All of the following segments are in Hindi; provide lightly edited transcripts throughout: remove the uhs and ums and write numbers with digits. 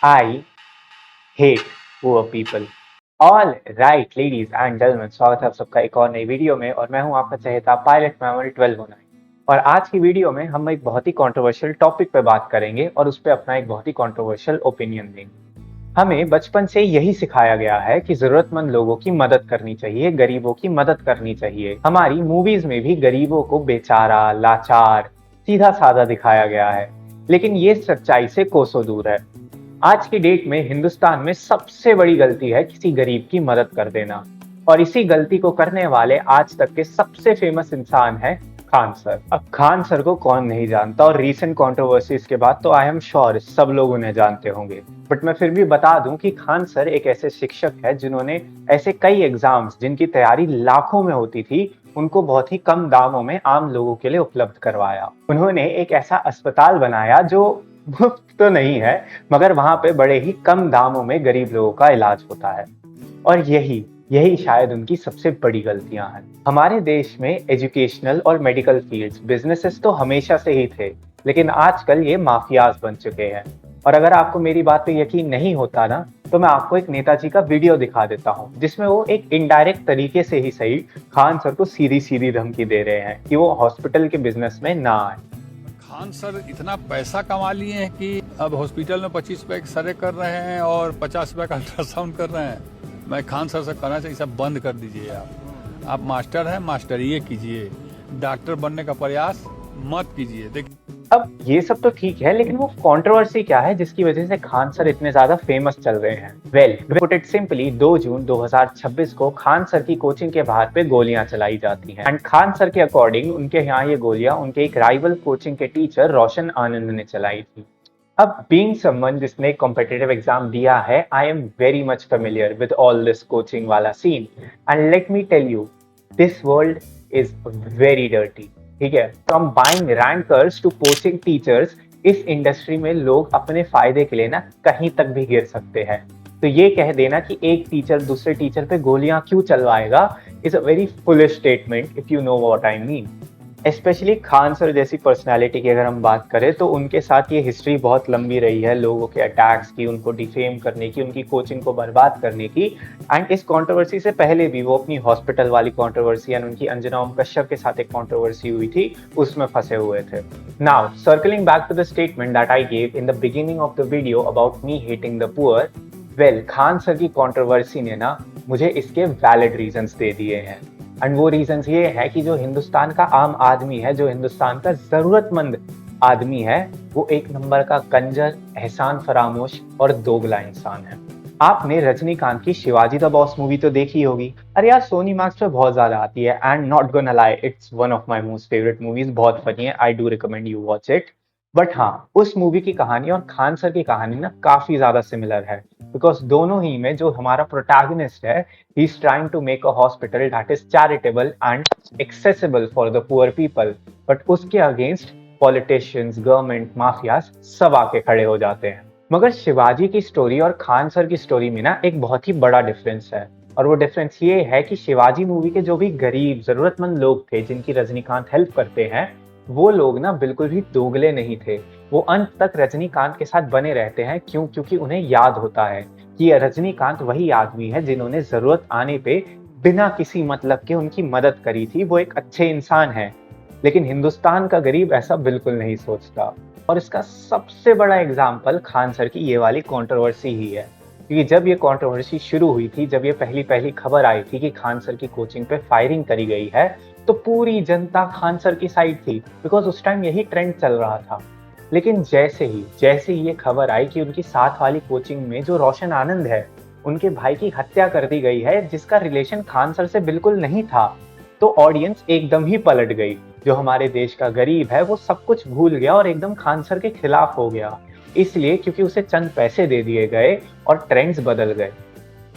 I hate poor people. All right, ladies and gentlemen, स्वागत है आप सबका एक और नई वीडियो में। और मैं हूं आपका चहेता पायलट मेमोरी 1209। और आज की वीडियो में हम एक बहुत ही कंट्रोवर्शियल टॉपिक पे बात करेंगे और उस पर अपना एक बहुत ही कंट्रोवर्शियल ओपिनियन देंगे। हमें बचपन से यही सिखाया गया है कि जरूरतमंद लोगों की मदद करनी चाहिए, गरीबों की मदद करनी चाहिए। हमारी मूवीज में भी गरीबों को बेचारा, लाचार, सीधा साधा दिखाया गया है, लेकिन ये सच्चाई से कोसों दूर है। आज की डेट में हिंदुस्तान में सबसे बड़ी गलती है किसी गरीब की मदद कर देना। और इसी गलती को करने वाले आज तक के सबसे फेमस इंसान है खान सर। अब खान सर को कौन नहीं जानता, और रीसेंट कंट्रोवर्सीज के बाद तो आई एम श्योर सब लोग उन्हें जानते होंगे। बट मैं फिर भी बता दूं कि खान सर एक ऐसे शिक्षक है जिन्होंने ऐसे कई एग्जाम्स जिनकी तैयारी लाखों में होती थी, उनको बहुत ही कम दामों में आम लोगों के लिए उपलब्ध करवाया। उन्होंने एक ऐसा अस्पताल बनाया जो मुफ्त तो नहीं है, मगर वहां पे बड़े ही कम दामों में गरीब लोगों का इलाज होता है। और यही यही शायद उनकी सबसे बड़ी गलतियां हैं। हमारे देश में एजुकेशनल और मेडिकल फील्ड्स, बिजनेसेस तो हमेशा से ही थे, लेकिन आजकल ये माफियाज बन चुके हैं। और अगर आपको मेरी बात पे यकीन नहीं होता ना, तो मैं आपको एक नेताजी का वीडियो दिखा देता हूँ, जिसमें वो एक इनडायरेक्ट तरीके से ही सही खान सर को सीधी सीधी धमकी दे रहे हैं कि वो हॉस्पिटल के बिजनेस में ना आए। खान सर इतना पैसा कमा लिए हैं कि अब हॉस्पिटल में 25 रुपए एक्सरे कर रहे हैं और 50 रुपए का अल्ट्रासाउंड कर रहे हैं। मैं खान सर से कहना चाहिए सब बंद कर दीजिए। आप मास्टर हैं, मास्टरिये कीजिए, डॉक्टर बनने का प्रयास मत कीजिए। देखिए अब ये सब तो ठीक है, लेकिन वो कंट्रोवर्सी क्या है जिसकी वजह से खान सर इतने ज्यादा फेमस चल रहे हैं? वेल, पुट इट सिंपली, 2 जून 2026 को खान सर की कोचिंग के बाहर पे गोलियां चलाई जाती हैं। एंड खान सर के अकॉर्डिंग उनके यहाँ ये गोलियां उनके एक राइवल कोचिंग के टीचर रोशन आनंद ने चलाई थी। अब बीइंग समवन जिसने कॉम्पिटिटिव एग्जाम दिया है, I am very much familiar with all this coaching वाला सीन। And let me tell you, this world is very dirty. ठीक है, from buying rankers to poaching teachers, इस इंडस्ट्री में लोग अपने फायदे के लिए ना कहीं तक भी गिर सकते हैं। तो ये कह देना कि एक टीचर दूसरे टीचर पे गोलियां क्यों चलवाएगा is a very foolish statement, if you know what I mean. Specially Khan sir जैसी पर्सनालिटी की अगर हम बात करें, तो उनके साथ ये हिस्ट्री बहुत लंबी रही है, लोगों के अटैक्स की, उनको डिफेम करने की, उनकी कोचिंग को बर्बाद करने की। एंड इस कंट्रोवर्सी से पहले भी वो अपनी हॉस्पिटल वाली कंट्रोवर्सी एंड उनकी अंजना ओम कश्यप के साथ एक कंट्रोवर्सी हुई थी, उसमें फंसे हुए थे। Now circling back to the statement that I gave in the beginning of the video about me hating the poor, well, Khan sir की कंट्रोवर्सी ने ना मुझे इसके वैलिड रीजंस दे दिए हैं। एंड वो रीजंस ये है कि जो हिंदुस्तान का आम आदमी है, जो हिंदुस्तान का जरूरतमंद आदमी है, वो एक नंबर का कंजर, एहसान फरामोश और दोगला इंसान है। आपने रजनीकांत की शिवाजी द बॉस मूवी तो देखी होगी। अरे यार, सोनी मैक्स पे बहुत ज्यादा आती है, and not gonna lie, it's one of my most favourite movies, बहुत फनी है, I do recommend you watch it. But हाँ, उस मूवी की कहानी और खान सर की कहानी ना काफी ज्यादा सिमिलर है, बिकॉज दोनों ही में जो हमारा प्रोटैगनिस्ट है, he is trying to make a hospital that is charitable and accessible for the poor people. But उसके अगेंस्ट पॉलिटिशियंस, गवर्नमेंट, माफियाज सब आके खड़े हो जाते हैं। मगर शिवाजी की स्टोरी और खान सर की स्टोरी में ना एक बहुत ही बड़ा डिफरेंस है। और वो डिफरेंस ये है कि शिवाजी मूवी के जो भी गरीब जरूरतमंद लोग थे जिनकी रजनीकांत हेल्प करते हैं, वो लोग ना बिल्कुल भी दोगले नहीं थे। वो अंत तक रजनीकांत के साथ बने रहते हैं। क्यों? क्योंकि उन्हें याद होता है कि रजनीकांत वही आदमी है जिन्होंने जरूरत आने पे बिना किसी मतलब के उनकी मदद करी थी। वो एक अच्छे इंसान है। लेकिन हिंदुस्तान का गरीब ऐसा बिल्कुल नहीं सोचता। और इसका सबसे बड़ा एग्जाम्पल खान सर की ये वाली कंट्रोवर्सी ही है। क्योंकि जब ये कंट्रोवर्सी शुरू हुई थी, जब ये पहली पहली खबर आई थी कि खान सर की कोचिंग पे फायरिंग करी गई है, तो पूरी जनता खान सर की साइड थी, बिकॉज उस टाइम यही ट्रेंड चल रहा था। लेकिन जैसे ही ये खबर आई कि उनकी साथ वाली कोचिंग में जो रोशन आनंद है, उनके भाई की हत्या कर दी गई है, जिसका रिलेशन खान सर से बिल्कुल नहीं था, तो ऑडियंस एकदम ही पलट गई। जो हमारे देश का गरीब है, वो सब कुछ भूल गया और एकदम खान सर के खिलाफ हो गया। इसलिए क्योंकि उसे चंद पैसे दे दिए गए और ट्रेंड्स बदल गए।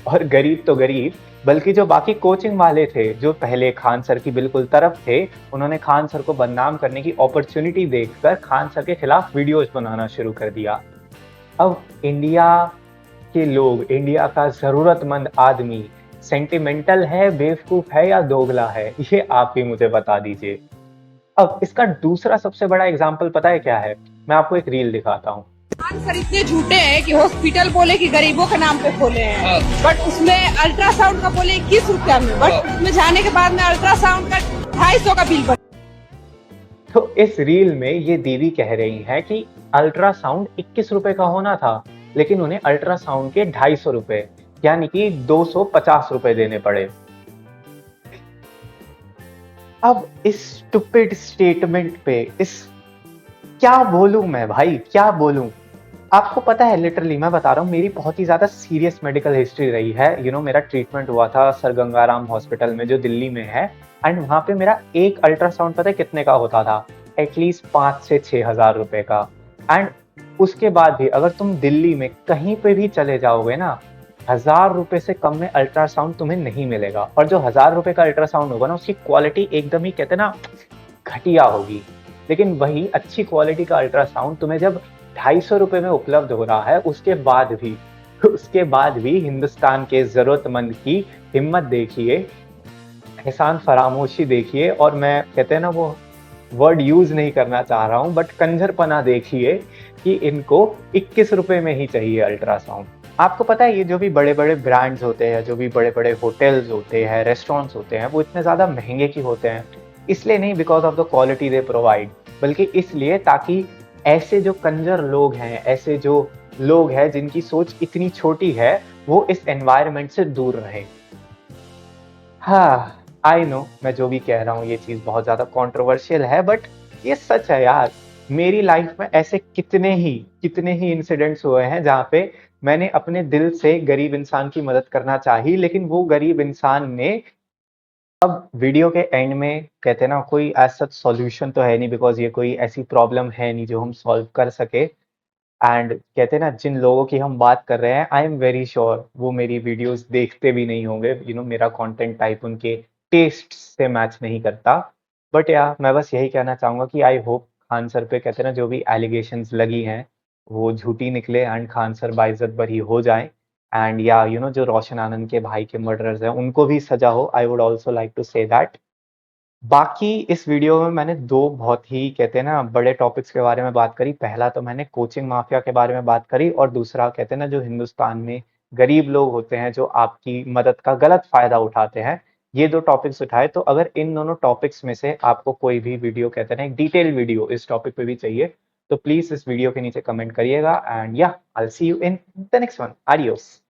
और गरीब तो गरीब, बल्कि जो बाकी कोचिंग वाले थे, जो पहले खान सर की बिल्कुल तरफ थे, उन्होंने खान सर को बदनाम करने की अपॉर्चुनिटी देखकर खान सर के खिलाफ वीडियोज बनाना शुरू कर दिया। अब इंडिया के लोग, इंडिया का जरूरतमंद आदमी सेंटिमेंटल है, बेवकूफ है या दोगला है, ये आप ही मुझे बता दीजिए। अब इसका दूसरा सबसे बड़ा एग्जाम्पल पता है क्या है? मैं आपको एक रील दिखाता हूँ। खान सर इतने झूठे हैं कि हॉस्पिटल बोले कि गरीबों के नाम पे खोले हैं, बट उसमें अल्ट्रासाउंड का बोले 21 रुपया में, बट उसमें जाने के बाद में अल्ट्रासाउंड का 250 का बिल बना। तो इस रील में ये दीदी कह रही है कि अल्ट्रासाउंड 21 रुपए का होना था, लेकिन उन्हें अल्ट्रासाउंड के 250 रुपए यानी कि 250 रुपए देने पड़े। अब इस स्टूपिड स्टेटमेंट पे क्या बोलूं मैं भाई, क्या बोलूं। आपको पता है, लिटरली मैं बता रहा हूँ, मेरी बहुत ही ज्यादा सीरियस मेडिकल हिस्ट्री रही है। मेरा ट्रीटमेंट हुआ था सर गंगाराम हॉस्पिटल में जो दिल्ली में है, एंड वहां पे मेरा एक अल्ट्रासाउंड पता है कितने का होता था? एटलीस्ट 5 से 6 हजार रुपए का। एंड उसके बाद भी अगर तुम दिल्ली में कहीं पे भी चले जाओगे ना, 1000 रुपए से कम में अल्ट्रासाउंड तुम्हें नहीं मिलेगा। और जो 1000 रुपए का अल्ट्रासाउंड होगा ना, उसकी क्वालिटी एकदम ही कहते ना घटिया होगी। लेकिन वही अच्छी क्वालिटी का अल्ट्रासाउंड तुम्हें जब 250 रुपए में उपलब्ध हो रहा है, उसके बाद भी हिंदुस्तान के जरूरतमंद की हिम्मत देखिए, एहसान फरामोशी देखिए, और मैं कहते हैं ना वो वर्ड यूज नहीं करना चाह रहा हूं, बट कंजरपना देखिए कि इनको 21 रुपए में ही चाहिए अल्ट्रासाउंड। आपको पता है, ये जो भी बड़े बड़े ब्रांड्स होते हैं, जो भी बड़े बड़े होटल्स होते हैं, रेस्टोरेंट्स होते हैं, वो इतने ज्यादा महंगे क्यों होते हैं? इसलिए नहीं because of the quality they provide, बल्कि इसलिए ताकि ऐसे जो कंजर लोग हैं, ऐसे जो लोग हैं जिनकी सोच इतनी छोटी है, वो इस एनवायरनमेंट से दूर रहे। हाँ, आई नो मैं जो भी कह रहा हूँ ये चीज बहुत ज्यादा कंट्रोवर्शियल है, बट ये सच है यार। मेरी लाइफ में ऐसे कितने ही इंसिडेंट्स हुए हैं जहाँ पे मैंने अपने दिल से गरीब इंसान की मदद करना चाही, लेकिन वो गरीब इंसान ने, अब वीडियो के एंड में कहते हैं ना, कोई एज सच सॉल्यूशन तो है नहीं, बिकॉज ये कोई ऐसी प्रॉब्लम है नहीं जो हम सॉल्व कर सके। एंड कहते हैं ना, जिन लोगों की हम बात कर रहे हैं, आई एम वेरी श्योर वो मेरी वीडियोस देखते भी नहीं होंगे। मेरा कंटेंट टाइप उनके टेस्ट से मैच नहीं करता। बट या मैं बस यही कहना चाहूंगा कि आई होप खान सर पे कहते हैं ना जो भी एलिगेशंस लगी हैं वो झूठी निकले, एंड खान सर बाइज्जत बरी हो जाए। एंड या जो रोशन आनंद के भाई के मर्डरर्स हैं उनको भी सजा हो। I would also like to say that. बाकी इस वीडियो में मैंने दो बहुत ही कहते हैं ना बड़े टॉपिक्स के बारे में बात करी। पहला तो मैंने कोचिंग माफिया के बारे में बात करी, और दूसरा कहते हैं ना जो हिंदुस्तान में गरीब लोग होते हैं जो आपकी मदद का गलत फायदा उठाते हैं। ये दो टॉपिक्स उठाए। तो अगर इन दोनों टॉपिक्स में से आपको कोई भी वीडियो कहते हैं ना एक डिटेल वीडियो इस टॉपिक पे भी चाहिए, तो प्लीज इस वीडियो के नीचे कमेंट करिएगा। एंड या I will see you in the next one. Adios.